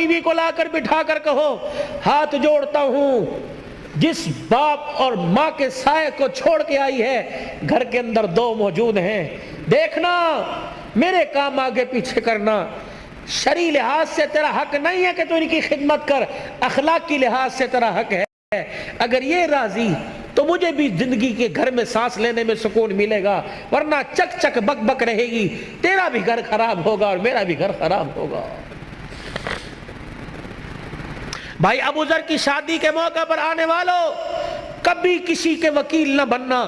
بیوی کو لا کر بٹھا کر کہو ہاتھ جوڑتا ہوں، جس باپ اور ماں کے سائے کو چھوڑ کے آئی ہے گھر کے اندر دو موجود ہیں، دیکھنا میرے کام آگے پیچھے کرنا، شرعی لحاظ سے تیرا حق نہیں ہے کہ تو ان کی خدمت کر، اخلاقی لحاظ سے تیرا حق ہے، اگر یہ راضی تو مجھے بھی زندگی کے گھر میں سانس لینے میں سکون ملے گا، ورنہ چک چک بک بک رہے گی، تیرا بھی گھر خراب ہوگا اور میرا بھی گھر خراب ہوگا۔ بھائی ابو ذر کی شادی کے موقع پر آنے والوں، کبھی کسی کے وکیل نہ بننا،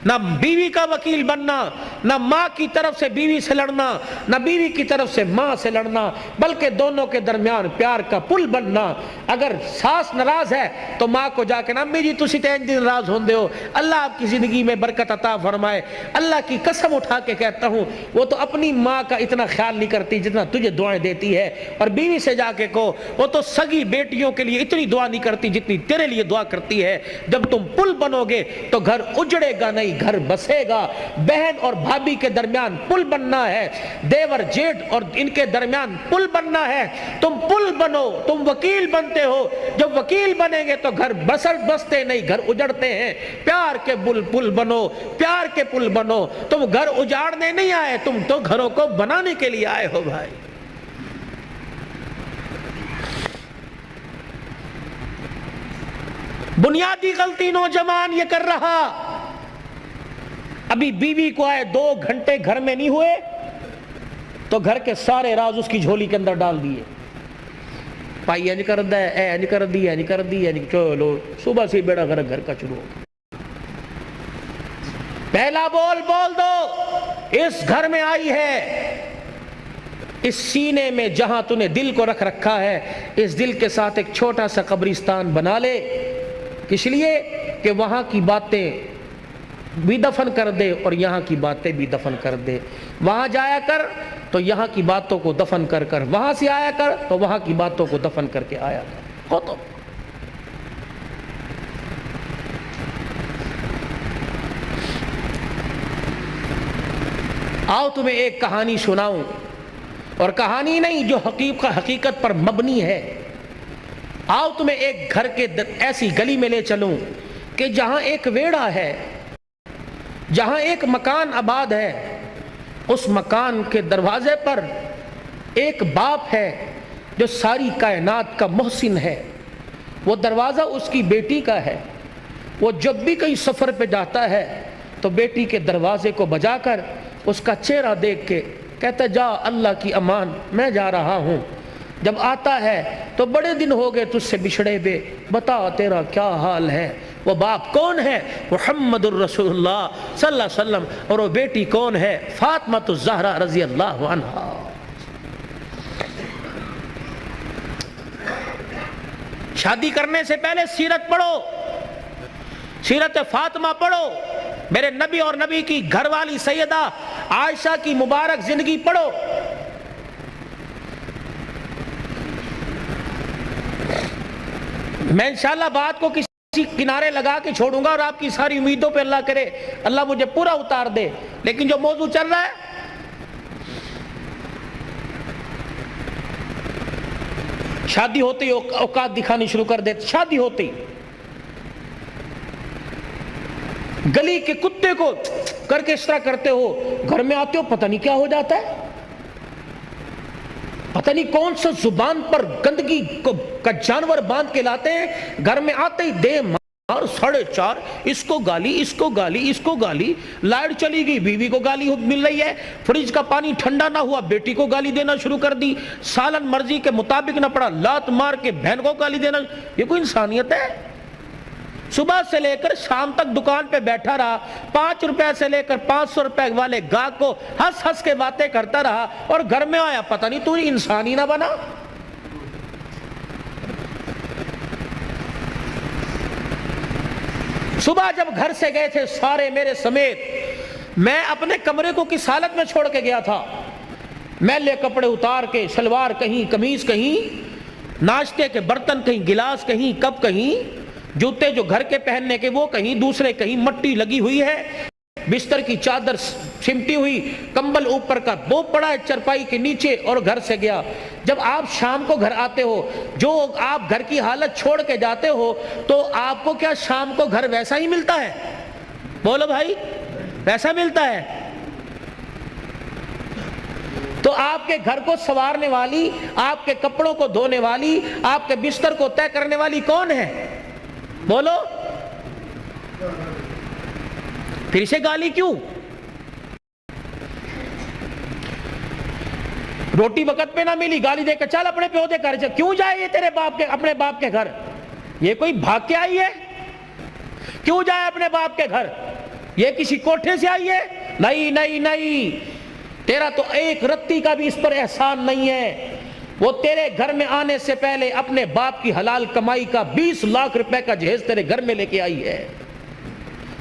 نہ بیوی کا وکیل بننا، نہ ماں کی طرف سے بیوی سے لڑنا، نہ بیوی کی طرف سے ماں سے لڑنا، بلکہ دونوں کے درمیان پیار کا پل بننا۔ اگر ساس ناراض ہے تو ماں کو جا کے نا امی جی تسی تے انج ناراض ہوندے ہو، اللہ آپ کی زندگی میں برکت عطا فرمائے، اللہ کی قسم اٹھا کے کہتا ہوں وہ تو اپنی ماں کا اتنا خیال نہیں کرتی جتنا تجھے دعائیں دیتی ہے، اور بیوی سے جا کے کہو وہ تو سگی بیٹیوں کے لیے اتنی دعا نہیں کرتی جتنی تیرے لیے دعا کرتی ہے۔ جب تم پل بنو گے تو گھر اجڑے گا نہیں، گھر بسے گا۔ بہن اور بھابھی کے درمیان پل بننا ہے، دیور جیٹھ اور ان کے درمیان پل بننا ہے، تم پل بنو، تم وکیل بنتے ہو، جب وکیل بنیں گے تو گھر بستے نہیں، گھر اجڑتے ہیں۔ پیار کے پل بنو، پیار کے پل بنو، تم گھر اجاڑنے نہیں آئے، تم تو گھروں کو بنانے کے لیے آئے ہو بھائی۔ بنیادی غلطی نوجوان یہ کر رہا، ابھی بیوی کو آئے 2 گھنٹے گھر میں نہیں ہوئے تو گھر کے سارے راز اس کی جھولی کے اندر ڈال دیے، پائی انج کر دے، اے انج کر دی، انج کر دی، چلو صبح سے بیڑا گھر کا شروع ہو۔ پہلا بول دو، اس گھر میں آئی ہے، اس سینے میں جہاں تو نے دل کو رکھ رکھا ہے، اس دل کے ساتھ ایک چھوٹا سا قبرستان بنا لے، اس لیے کہ وہاں کی باتیں بھی دفن کر دے اور یہاں کی باتیں بھی دفن کر دے۔ وہاں جایا کر تو یہاں کی باتوں کو دفن کر کر، وہاں سے آیا کر تو وہاں کی باتوں کو دفن کر کے آیا کر۔ ہو تو آؤ تمہیں ایک کہانی سناؤں، اور کہانی نہیں جو حقیقت پر مبنی ہے۔ آؤ تمہیں ایک گھر کے ایسی گلی میں لے چلوں کہ جہاں ایک ویڑا ہے، جہاں ایک مکان آباد ہے، اس مکان کے دروازے پر ایک باپ ہے جو ساری کائنات کا محسن ہے، وہ دروازہ اس کی بیٹی کا ہے، وہ جب بھی کہیں سفر پہ جاتا ہے تو بیٹی کے دروازے کو بجا کر اس کا چہرہ دیکھ کے کہتا جا اللہ کی امان میں جا رہا ہوں۔ جب آتا ہے تو بڑے دن ہو گئے تجھ سے بچھڑے بے، بتا تیرا کیا حال ہے۔ وہ باپ کون ہے؟ محمد الرسول اللہ صلی اللہ علیہ وسلم، اور وہ بیٹی کون ہے؟ فاطمہ الزہرا رضی اللہ عنہا۔ شادی کرنے سے پہلے سیرت پڑھو، سیرت فاطمہ پڑھو، میرے نبی اور نبی کی گھر والی سیدہ عائشہ کی مبارک زندگی پڑھو۔ میں انشاءاللہ بات کو کسی کنارے لگا کے چھوڑوں گا اور آپ کی ساری امیدوں پہ اللہ کرے اللہ مجھے پورا اتار دے، لیکن جو موضوع چل رہا ہے شادی ہوتے ہی اوقات دکھانی شروع کر دیتے، شادی ہوتے ہی گلی کے کتے کو کر کے اس طرح کرتے ہو، گھر میں آتے ہو پتہ نہیں کیا ہو جاتا ہے، پتہ نہیں کون سا زبان پر گندگی کا جانور باندھ کے لاتے ہیں، گھر میں آتے ہی دے مار 4:30، اس کو گالی، اس کو گالی، اس کو گالی، لائٹ چلی گئی بیوی کو گالی مل رہی ہے، فریج کا پانی ٹھنڈا نہ ہوا بیٹی کو گالی دینا شروع کر دی، سالن مرضی کے مطابق نہ پڑا لات مار کے بہن کو گالی دینا۔ یہ کوئی انسانیت ہے؟ صبح سے لے کر شام تک دکان پہ بیٹھا رہا، 5 روپے سے لے کر 500 روپے والے گاہک کو ہنس ہنس کے باتیں کرتا رہا، اور گھر میں آیا پتہ نہیں تو انسان ہی نہ بنا۔ صبح جب گھر سے گئے تھے سارے میرے سمیت، میں اپنے کمرے کو کس حالت میں چھوڑ کے گیا تھا، میلے کپڑے اتار کے، شلوار کہیں، قمیض کہیں، ناشتے کے برتن کہیں، گلاس کہیں، کپ کہیں، جوتے جو گھر کے پہننے کے وہ کہیں، دوسرے کہیں، مٹی لگی ہوئی ہے، بستر کی چادر سمٹی ہوئی، کمبل اوپر کا، وہ پڑا ہے چرپائی کے نیچے اور گھر سے گیا۔ جب آپ شام کو گھر آتے ہو، جو آپ گھر کی حالت چھوڑ کے جاتے ہو، تو آپ کو کیا شام کو گھر ویسا ہی ملتا ہے؟ بولو بھائی، ویسا ملتا ہے؟ تو آپ کے گھر کو سنوارنے والی، آپ کے کپڑوں کو دھونے والی، آپ کے بستر کو طے کرنے والی کون ہے؟ بولو۔ پھر سے گالی کیوں؟ روٹی وقت پہ نہ ملی، گالی دے کے چل اپنے پیو دے گھر سے۔ کیوں جائے یہ تیرے باپ کے، اپنے باپ کے گھر؟ یہ کوئی بھاگ کے آئی ہے؟ کیوں جائے اپنے باپ کے گھر؟ یہ کسی کوٹھے سے آئی ہے؟ نہیں نہیں نہیں، تیرا تو ایک رتی کا بھی اس پر احسان نہیں ہے۔ وہ تیرے گھر میں آنے سے پہلے اپنے باپ کی حلال کمائی کا 20 لاکھ روپے کا جہیز تیرے گھر میں لے کے آئی ہے۔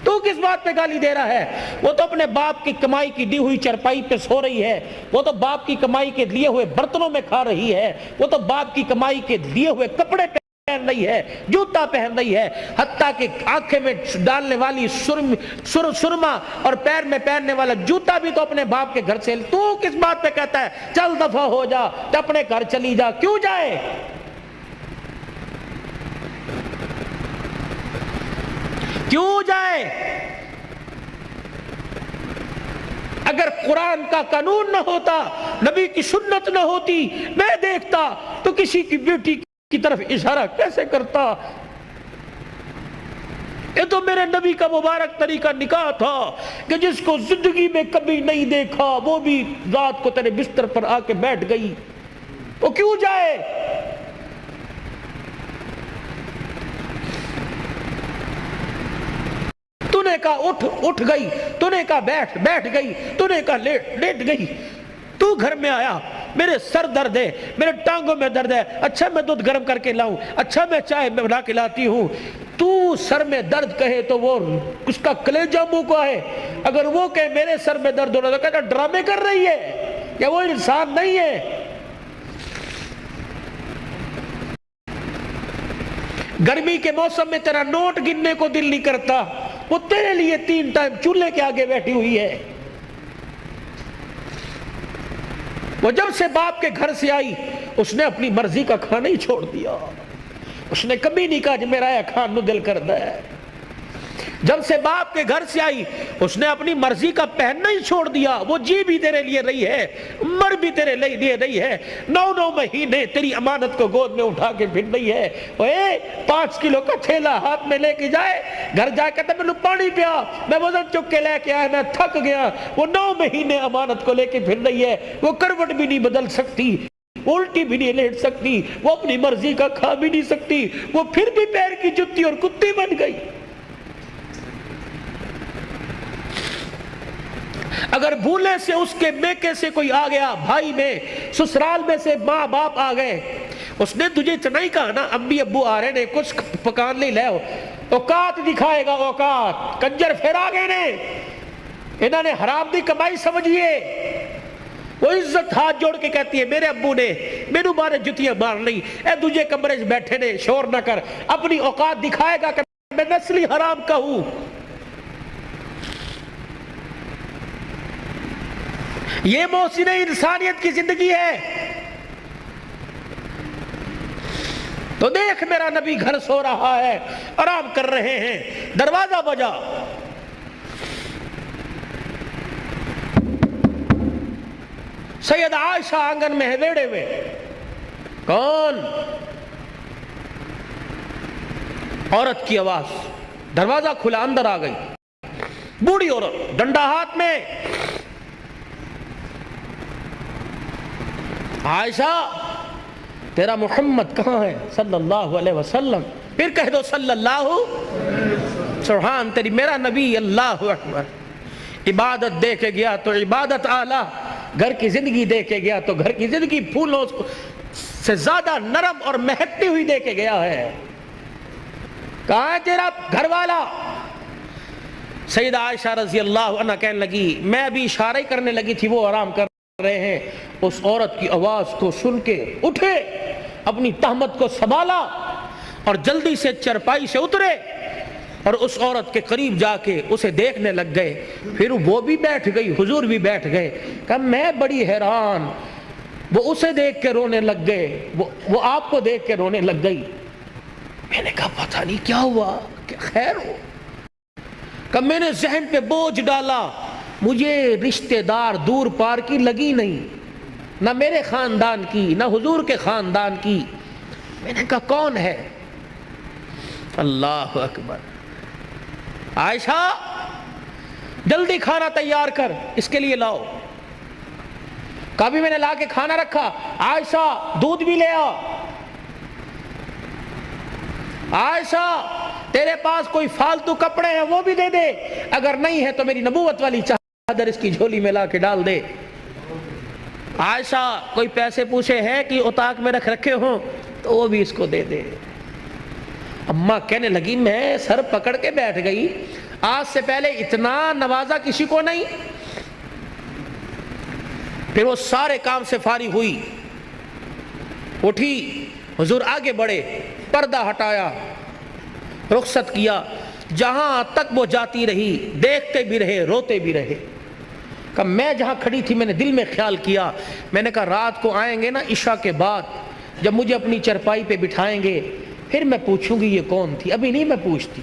تو کس بات پہ گالی دے رہا ہے؟ وہ تو اپنے باپ کی کمائی کی دی ہوئی چرپائی پہ سو رہی ہے، وہ تو باپ کی کمائی کے لیے ہوئے برتنوں میں کھا رہی ہے، وہ تو باپ کی کمائی کے لیے ہوئے کپڑے پہن رہی ہے، جوتا پہن رہی ہے، حتیٰ کہ آنکھیں میں ڈالنے والی سرما اور پیر میں پہننے والا جوتا بھی تو اپنے باپ کے گھر سے۔ تو کس بات پہ کہتا ہے چل دفع ہو جا، تو اپنے گھر چلی جا؟ کیوں جائے؟ کیوں جائے؟ اگر قرآن کا قانون نہ ہوتا، نبی کی سنت نہ ہوتی، میں دیکھتا تو کسی کی بیٹی کی طرف اشارہ کیسے کرتا؟ یہ تو میرے نبی کا مبارک طریقہ نکاح تھا کہ جس کو زندگی میں کبھی نہیں دیکھا وہ بھی رات کو تیرے بستر پر آ کے بیٹھ گئی، وہ کیوں جائے؟ تو نے کہا اٹھ گئی، تو نے کہا بیٹھ گئی، تو نے کہا لیٹ گئی۔ تو گھر میں آیا، میرے سر درد ہے، میرے ٹانگوں میں درد ہے، اچھا میں دودھ گرم کر کے لاؤں، اچھا میں چائے بنا کے لاتی ہوں۔ تو سر میں درد کہے تو وہ اس کا کلیجہ منہ کو ہے، اگر وہ کہے میرے سر میں درد ہو رہا تو کہتا ڈرامے کر رہی ہے، یا وہ انسان نہیں ہے؟ گرمی کے موسم میں تیرا نوٹ گننے کو دل نہیں کرتا، وہ تیرے لیے 3 ٹائم چولہے کے آگے بیٹھی ہوئی ہے۔ وہ جب سے باپ کے گھر سے آئی، اس نے اپنی مرضی کا کھانا ہی چھوڑ دیا، اس نے کبھی نہیں کہا کہ میرا یہ کھان نو دل کردا ہے۔ جب سے باپ کے گھر سے آئی، اس نے اپنی مرضی کا پہننا ہی چھوڑ دیا۔ وہ جی بھی تیرے لیے رہی ہے، مر بھی تیرے لیے رہی ہے، 9 مہینے تیری امانت کو گود میں اٹھا کے پھر رہی ہے۔ 5 کلو کا تھیلا ہاتھ میں لے کے جائے، گھر جا کے میں پانی پیا، میں وزن چک کے لے کے آیا، میں تھک گیا۔ وہ 9 مہینے امانت کو لے کے پھر رہی ہے، وہ کروٹ بھی نہیں بدل سکتی، الٹی بھی نہیں لیٹ سکتی، وہ اپنی مرضی کا کھا بھی نہیں سکتی، وہ پھر بھی پیر کی جتی اور کتی بن گئی۔ اگر بھولے سے اس کے میکے سے کوئی آ گیا، بھائی میں، سسرال میں سے ماں باپ آ گئے، اس نے تجھے اتنا ہی کہا نا امی ابو آ رہے نے، کچھ پکان نہیں لے، اوقات دکھائے گا، اوقات۔ کنجر پھر آ گئے نے، انہوں نے حرام دی کمائی سمجھیے۔ وہ عزت ہاتھ جوڑ کے کہتی ہے میرے ابو نے میرے بارے جتیاں مار لی، اے دجھے کمرے سے بیٹھے نے، شور نہ کر، اپنی اوقات دکھائے گا کہ میں نسلی حرام کا ہوں۔ یہ محسن انسانیت کی زندگی ہے؟ تو دیکھ میرا نبی گھر سو رہا ہے، آرام کر رہے ہیں، دروازہ بجا، سید عائشہ آنگن میں ہے ویڑے ہوئے، کون؟ عورت کی آواز، دروازہ کھلا، اندر آ گئی بوڑھی عورت، ڈنڈا ہاتھ میں۔ عائشہ تیرا محمد کہاں ہے صلی اللہ علیہ وسلم؟ پھر کہہ دو صلی اللہ، سبحان تیری، میرا نبی، اللہ اکبر۔ عبادت دے کے گیا تو عبادت اعلیٰ، گھر کی زندگی دے کے گیا تو گھر کی زندگی پھولوں سے زیادہ نرم اور مہکتی ہوئی دے کے گیا ہے۔ کہاں ہے تیرا گھر والا؟ سیدہ عائشہ رضی اللہ عنہ کہنے لگی، میں ابھی اشارہ کرنے لگی تھی، وہ آرام کر رہے ہیں۔ اس عورت کی آواز کو سن کے اٹھے، اپنی تہمت کو سنبھالا اور جلدی سے چرپائی سے اترے اور اس عورت کے قریب جا کے اسے دیکھنے لگ گئے. پھر وہ بھی بیٹھ گئی, حضور بھی بیٹھ گئے. کہا میں بڑی حیران. وہ اسے دیکھ کے رونے لگ گئے, وہ آپ کو دیکھ کے رونے لگ گئی. میں نے کہا پتہ نہیں کیا ہوا, کیا خیر ہو. کہ میں نے ذہن پہ بوجھ ڈالا, مجھے رشتہ دار دور پار کی لگی نہیں, نہ میرے خاندان کی نہ حضور کے خاندان کی. میں نے کہا کون ہے؟ اللہ اکبر. عائشہ جلدی کھانا تیار کر, اس کے لیے لاؤ. کبھی میں نے لا کے کھانا رکھا. عائشہ دودھ بھی لے آ. عائشہ تیرے پاس کوئی فالتو کپڑے ہیں وہ بھی دے دے, اگر نہیں ہے تو میری نبوت والی چادر اس کی جھولی میں لا کے ڈال دے. عائشہ کوئی پیسے پوچھے ہیں کہ اتاق میں رکھے ہوں تو وہ بھی اس کو دے دے. اماں کہنے لگی میں سر پکڑ کے بیٹھ گئی, آج سے پہلے اتنا نوازا کسی کو نہیں. پھر وہ سارے کام سے فارغ ہوئی, اٹھی, حضور آگے بڑھے, پردہ ہٹایا, رخصت کیا. جہاں تک وہ جاتی رہی دیکھتے بھی رہے روتے بھی رہے. کہ میں جہاں کھڑی تھی میں نے دل میں خیال کیا, میں نے کہا رات کو آئیں گے نا عشاء کے بعد, جب مجھے اپنی چرپائی پہ بٹھائیں گے پھر میں پوچھوں گی یہ کون تھی, ابھی نہیں میں پوچھتی.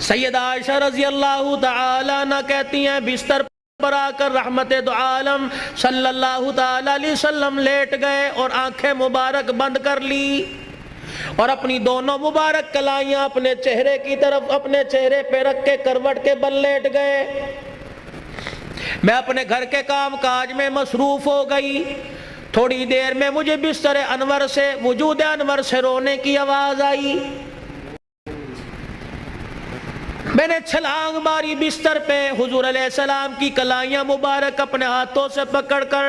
سیدہ عائشہ رضی اللہ تعالی عنہ کہتی ہیں بستر پر آ کر رحمت دو عالم صلی اللہ تعالی علیہ وسلم لیٹ گئے اور آنکھیں مبارک بند کر لی اور اپنی دونوں مبارک کلائیاں اپنے چہرے کی طرف اپنے چہرے پہ رکھ کے کروٹ کے بل لیٹ گئے. میں اپنے گھر کے کام کاج میں مصروف ہو گئی. تھوڑی دیر میں مجھے بستر انور سے وجود انور سے رونے کی آواز آئی. میں نے چھلانگ ماری بستر پہ, حضور علیہ السلام کی کلائیاں مبارک اپنے ہاتھوں سے پکڑ کر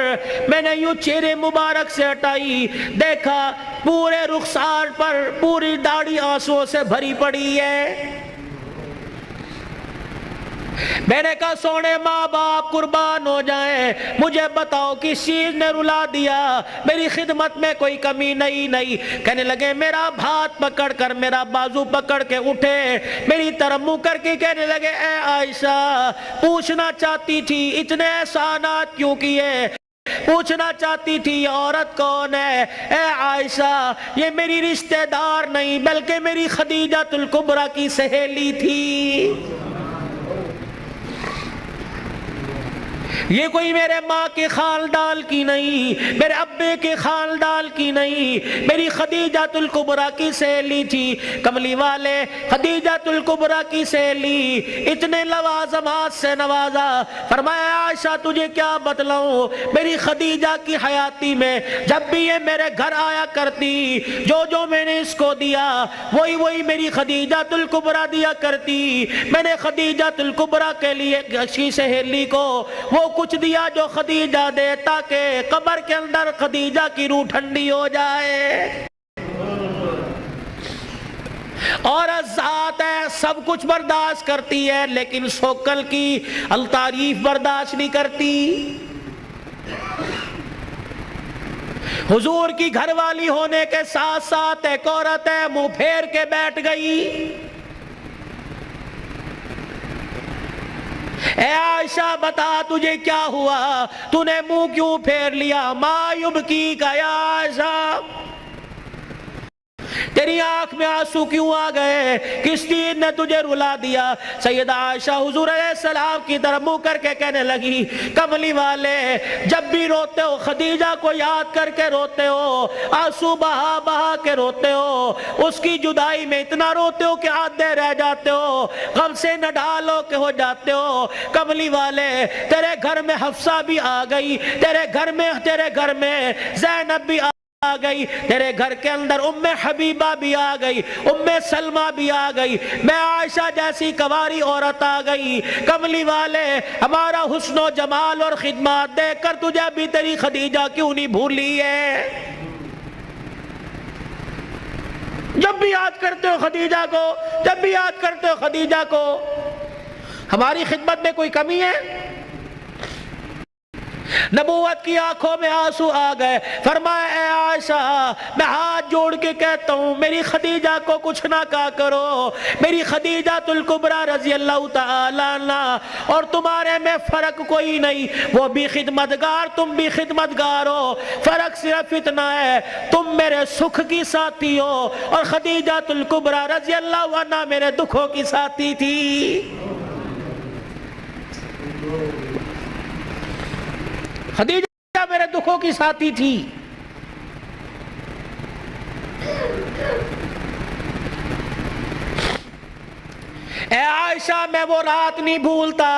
میں نے یوں چہرے مبارک سے ہٹائی. دیکھا پورے رخسار پر پوری داڑھی آنسوؤں سے بھری پڑی ہے. میں نے کہا سونے ماں باپ قربان ہو جائیں, مجھے بتاؤ کس چیز نے رلا دیا, میری خدمت میں کوئی کمی نہیں. کہنے لگے میرا ہاتھ پکڑ کر میرا بازو پکڑ کے اٹھے, میری طرف منہ کر کے کہنے لگے اے عائشہ پوچھنا چاہتی تھی اتنے احسانات کیوں کیے, پوچھنا چاہتی تھی یہ عورت کون ہے. اے عائشہ یہ میری رشتہ دار نہیں بلکہ میری خدیجہ الکبریٰ کی سہیلی تھی. یہ کوئی میرے ماں کے خاندان کی نہیں, میرے ابے کے خاندان کی نہیں, میری خدیجہ الکبریٰ کی سہیلی تھی. کملی والے خدیجہ الکبریٰ کی سہیلی, اتنے لوازمات سے نوازا. فرمایا عائشہ تجھے کیا بتلاؤں, میری خدیجہ کی حیاتی میں جب بھی یہ میرے گھر آیا کرتی, جو میں نے اس کو دیا وہی میری خدیجہ الکبریٰ دیا کرتی. میں نے خدیجہ الکبریٰ کے لیے کسی سہیلی کو وہ کچھ دیا جو خدیجہ دے تاکہ قبر کے اندر خدیجہ کی روح ٹھنڈی ہو جائے. اور ذات ہے سب کچھ برداشت کرتی ہے لیکن سوکل کی التعریف برداشت نہیں کرتی. حضور کی گھر والی ہونے کے ساتھ ساتھ ایک عورت ہے منہ پھیر کے بیٹھ گئی. اے عائشہ بتا تجھے کیا ہوا, تو نے منہ کیوں پھیر لیا. ما یبکیک یا عائشہ, تیری آنکھ میں آنسو کیوں آ گئے, کس چیز نے تجھے رلا دیا. سیدہ عائشہ حضور علیہ السلام کی طرف منہ کر کے کہنے لگی کملی والے جب بھی روتے ہو خدیجہ کو یاد کر کے روتے ہو, آنسو بہا بہا کے روتے ہو, اس کی جدائی میں اتنا روتے ہو کہ آدھے رہ جاتے ہو, غم سے نہ ڈالو کہ ہو جاتے ہو. کملی والے تیرے گھر میں حفصہ بھی آ گئی, تیرے گھر میں زینب بھی آ گئی, تیرے گھر کے اندر ام حبیبہ بھی آ گئی, ام سلمہ بھی آ گئی, میں عائشہ جیسی کواری عورت آ گئی. کملی والے ہمارا حسن و جمال اور خدمات دیکھ کر تجھے ابھی تیری خدیجہ کیوں نہیں بھولی ہے. جب بھی یاد کرتے ہو خدیجہ کو, جب بھی یاد کرتے ہو خدیجہ کو, ہماری خدمت میں کوئی کمی ہے. نبوت کی آنکھوں میں آنسو آ گئے. فرمایا اے عائشہ میں ہاتھ جوڑ کے کہتا ہوں میری خدیجہ کو کچھ نہ کہا کرو. میری خدیجہ الکبریٰ رضی اللہ تعالی عنہ اور تمہارے میں فرق کوئی نہیں. وہ بھی خدمتگار تم بھی خدمتگار ہو. فرق صرف اتنا ہے تم میرے سکھ کی ساتھی ہو اور خدیجہ الکبریٰ رضی اللہ عنہ میرے دکھوں کی ساتھی تھی. خدیجہ میرے دکھوں کی ساتھی تھی. اے عائشہ میں وہ رات نہیں بھولتا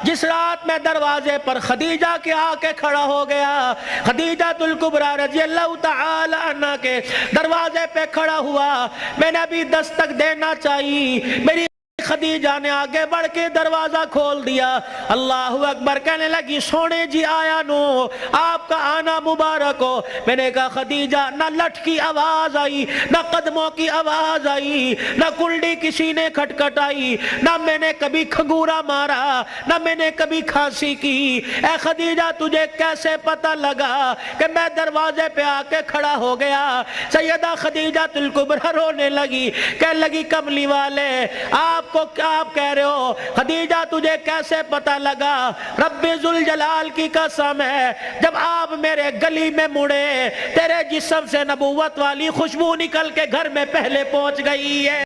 جس رات میں دروازے پر خدیجہ کے آ کے کھڑا ہو گیا. خدیجہ الکبریٰ رضی اللہ تعالی عنہ کے دروازے پہ کھڑا ہوا. میں نے ابھی دستک دینا چاہیے. میری خدیجہ نے آگے بڑھ کے دروازہ کھول دیا. اللہ اکبر کہنے لگی سونے جی آیا نو آپ کا آنا مبارک ہو. میں نے کہا خدیجہ نہ لٹ کی آواز آئی نہ قدموں کی آواز آئی نہ کلڈی کسی نے کھٹکھٹائی نہ میں نے کبھی کھنگورا مارا نہ میں نے کبھی کھانسی کی. اے خدیجہ تجھے کیسے پتہ لگا کہ میں دروازے پہ آ کے کھڑا ہو گیا. سیدہ خدیجہ الکبریٰ رونے لگی. کہنے لگی کملی والے آپ کو کیا آپ کہہ رہے ہو؟ خدیجہ تجھے کیسے پتہ لگا؟ رب ذوالجلال کی قسم ہے جب آپ میرے گلی میں مڑے تیرے جسم سے نبوت والی خوشبو نکل کے گھر میں پہلے پہنچ گئی ہے.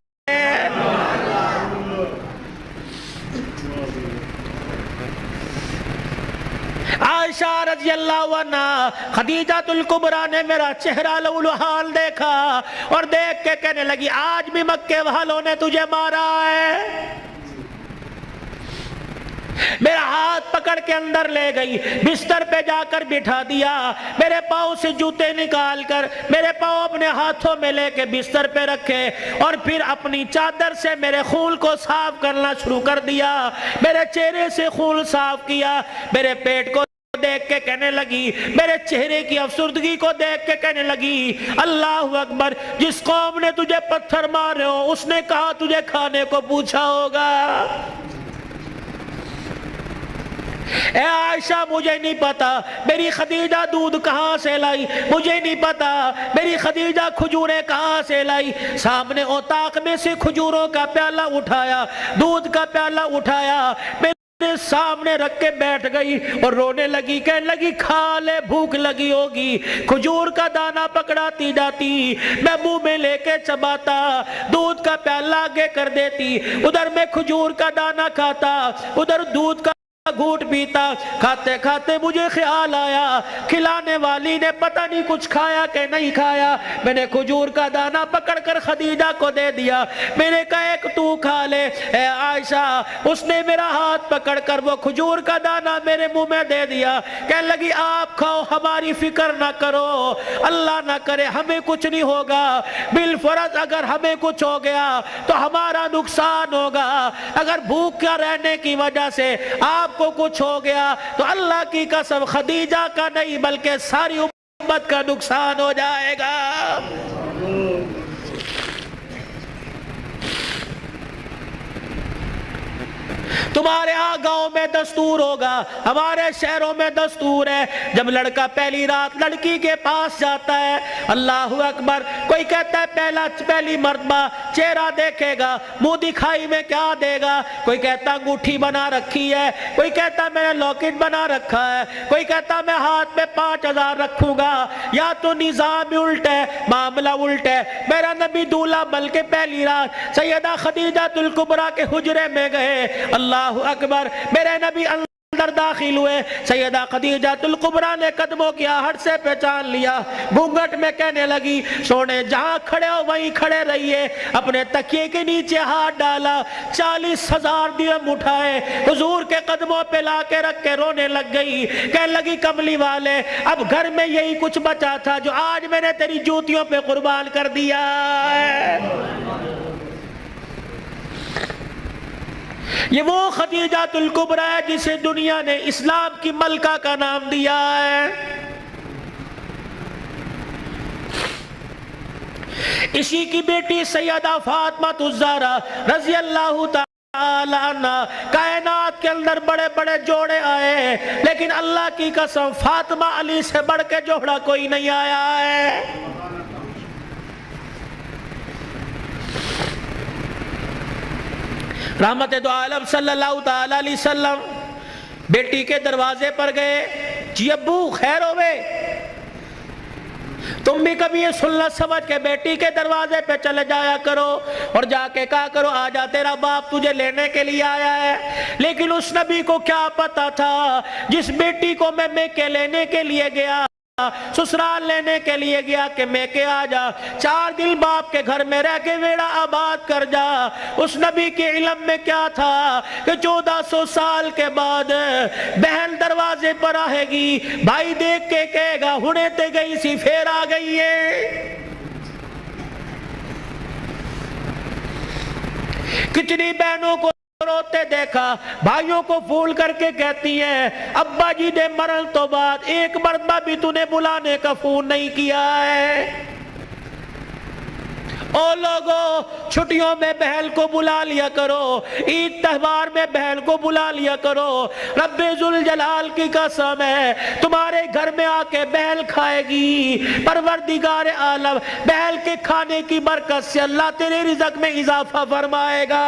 عائشہ رضی اللہ عنہ خدیجہ الکبریٰ نے میرا چہرہ لولوحال دیکھا اور دیکھ کے کہنے لگی آج بھی مکے والوں نے تجھے مارا ہے. میرا ہاتھ پکڑ کے اندر لے گئی بستر پہ جا کر بٹھا دیا. میرے پاؤں سے جوتے نکال کر میرے پاؤں اپنے ہاتھوں میں لے کے بستر پہ رکھے اور پھر اپنی چادر سے میرے خون کو صاف کرنا شروع کر دیا. میرے چہرے سے خون صاف کیا. میرے پیٹ کو دیکھ کے کہنے لگی میرے چہرے کی افسردگی کو دیکھ کے کہنے لگی اللہ اکبر جس قوم نے تجھے پتھر مارے ہو اس نے کہا تجھے کھانے کو پوچھا ہوگا. اے عائشہ مجھے نہیں پتا میری خدیجہ دودھ کہاں سے لائی. مجھے نہیں پتا میری خدیجہ کھجوریں کہاں سے لائی. سامنے اوطاق میں سے کھجوروں کا پیالہ اٹھایا دودھ کا پیالہ اٹھایا میرے سامنے رکھ کے بیٹھ گئی اور رونے لگی. کہنے لگی کھا لے بھوک لگی ہوگی. کھجور کا دانہ پکڑاتی جاتی میں منہ میں لے کے چباتا دودھ کا پیالہ آگے کر دیتی. ادھر میں کھجور کا دانہ کھاتا ادھر دودھ کا گھوٹ پیتا. کھاتے کھاتے مجھے خیال آیا کھلانے والی نے پتہ نہیں کچھ کھایا کہ نہیں کھایا. میں نے کھجور کا دانہ پکڑ کر خدیجہ کو دے دیا. میں نے کہا ایک تو کھا لے. اے عائشہ اس نے میرا ہاتھ پکڑ کر وہ کھجور کا دانہ میرے منہ میں دے دیا. کہنے لگی آپ کھاؤ ہماری فکر نہ کرو اللہ نہ کرے ہمیں کچھ نہیں ہوگا. بالفرض اگر ہمیں کچھ ہو گیا تو ہمارا نقصان ہوگا. اگر بھوکا رہنے کی وجہ سے آپ کو کچھ ہو گیا تو اللہ کی قسم خدیجہ کا نہیں بلکہ ساری امت کا نقصان ہو جائے گا. تمہارے ہاں گاؤں میں دستور ہوگا ہمارے شہروں میں دستور ہے جب لڑکا پہلی رات لڑکی کے پاس جاتا ہے اللہ اکبر کوئی کہتا ہے پہلی مرتبہ چہرہ دیکھے گا منہ دکھائی میں کیا دے گا. کوئی کہتا انگوٹھی بنا رکھی ہے کوئی کہتا میں نے لاکٹ بنا رکھا ہے کوئی کہتا میں ہاتھ میں 5000 رکھوں گا. یا تو نظام الٹ ہے معاملہ الٹ ہے. میرا نبی دولہا بلکہ پہلی رات سیدہ خدیجہ الکبریٰ کے حجرے میں گئے اللہ اکبر میرے نبی اندر داخل ہوئے. سیدہ خدیجہ الکبریٰ نے قدموں کی آہٹ سے پہچان لیا. گھونگھٹ میں کہنے لگی سونے جہاں کھڑے ہو وہیں کھڑے رہیے. اپنے تکیے کے نیچے ہاتھ ڈالا 40,000 درہم اٹھائے حضور کے قدموں پہ لا کے رکھ کے رونے لگ گئی. کہنے لگی کملی والے اب گھر میں یہی کچھ بچا تھا جو آج میں نے تیری جوتیوں پہ قربان کر دیا ہے. یہ وہ خدیجہ الکبریٰ ہے جسے دنیا نے اسلام کی ملکہ کا نام دیا ہے. اسی کی بیٹی سیدہ فاطمہ الزہرا رضی اللہ تعالی کائنات کے اندر بڑے بڑے جوڑے آئے لیکن اللہ کی قسم فاطمہ علی سے بڑھ کے جوڑا کوئی نہیں آیا ہے. رحمت دو عالم صلی اللہ تعالی علیہ وسلم بیٹی کے دروازے پر گئے. جی ابو خیر ہوئے. تم بھی کبھی یہ سننا سمجھ کے بیٹی کے دروازے پہ چلے جایا کرو اور جا کے کہا کرو آجا تیرا باپ تجھے لینے کے لیے آیا ہے. لیکن اس نبی کو کیا پتا تھا جس بیٹی کو میں میکے لینے کے لیے گیا, سسرال لینے کے لیے گیا کہ میکے آجا 4 دن باپ کے گھر میں رہ کے ویڑا آباد کر جا. اس نبی کے علم میں کیا تھا کہ 1400 سال کے بعد بہن دروازے پر آئے گی, بھائی دیکھ کے کہے گا ہنے تے گئی سی پھر آ گئی ہے. کتنی بہنوں کو روتے دیکھا, بھائیوں کو پھول کر کے کہتی ہیں ابا جی نے مرن تو بعد ایک مرتبہ بھی تو نے بلانے کا فون نہیں کیا ہے. او لوگو چھٹیوں میں بہن کو بلا لیا کرو, عید تہوار میں بہن کو بلا لیا کرو. رب ذوالجلال کی قسم ہے تمہارے گھر میں آ کے بہن کھائے گی. پروردگار عالم بہن کے کھانے کی برکت سے اللہ تیرے رزق میں اضافہ فرمائے گا.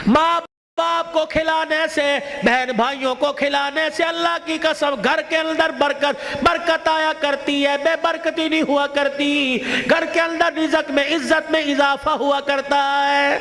ماں باپ کو کھلانے سے, بہن بھائیوں کو کھلانے سے اللہ کی قسم گھر کے اندر برکت آیا کرتی ہے, بے برکتی نہیں ہوا کرتی. گھر کے اندر رزق میں عزت میں اضافہ ہوا کرتا ہے.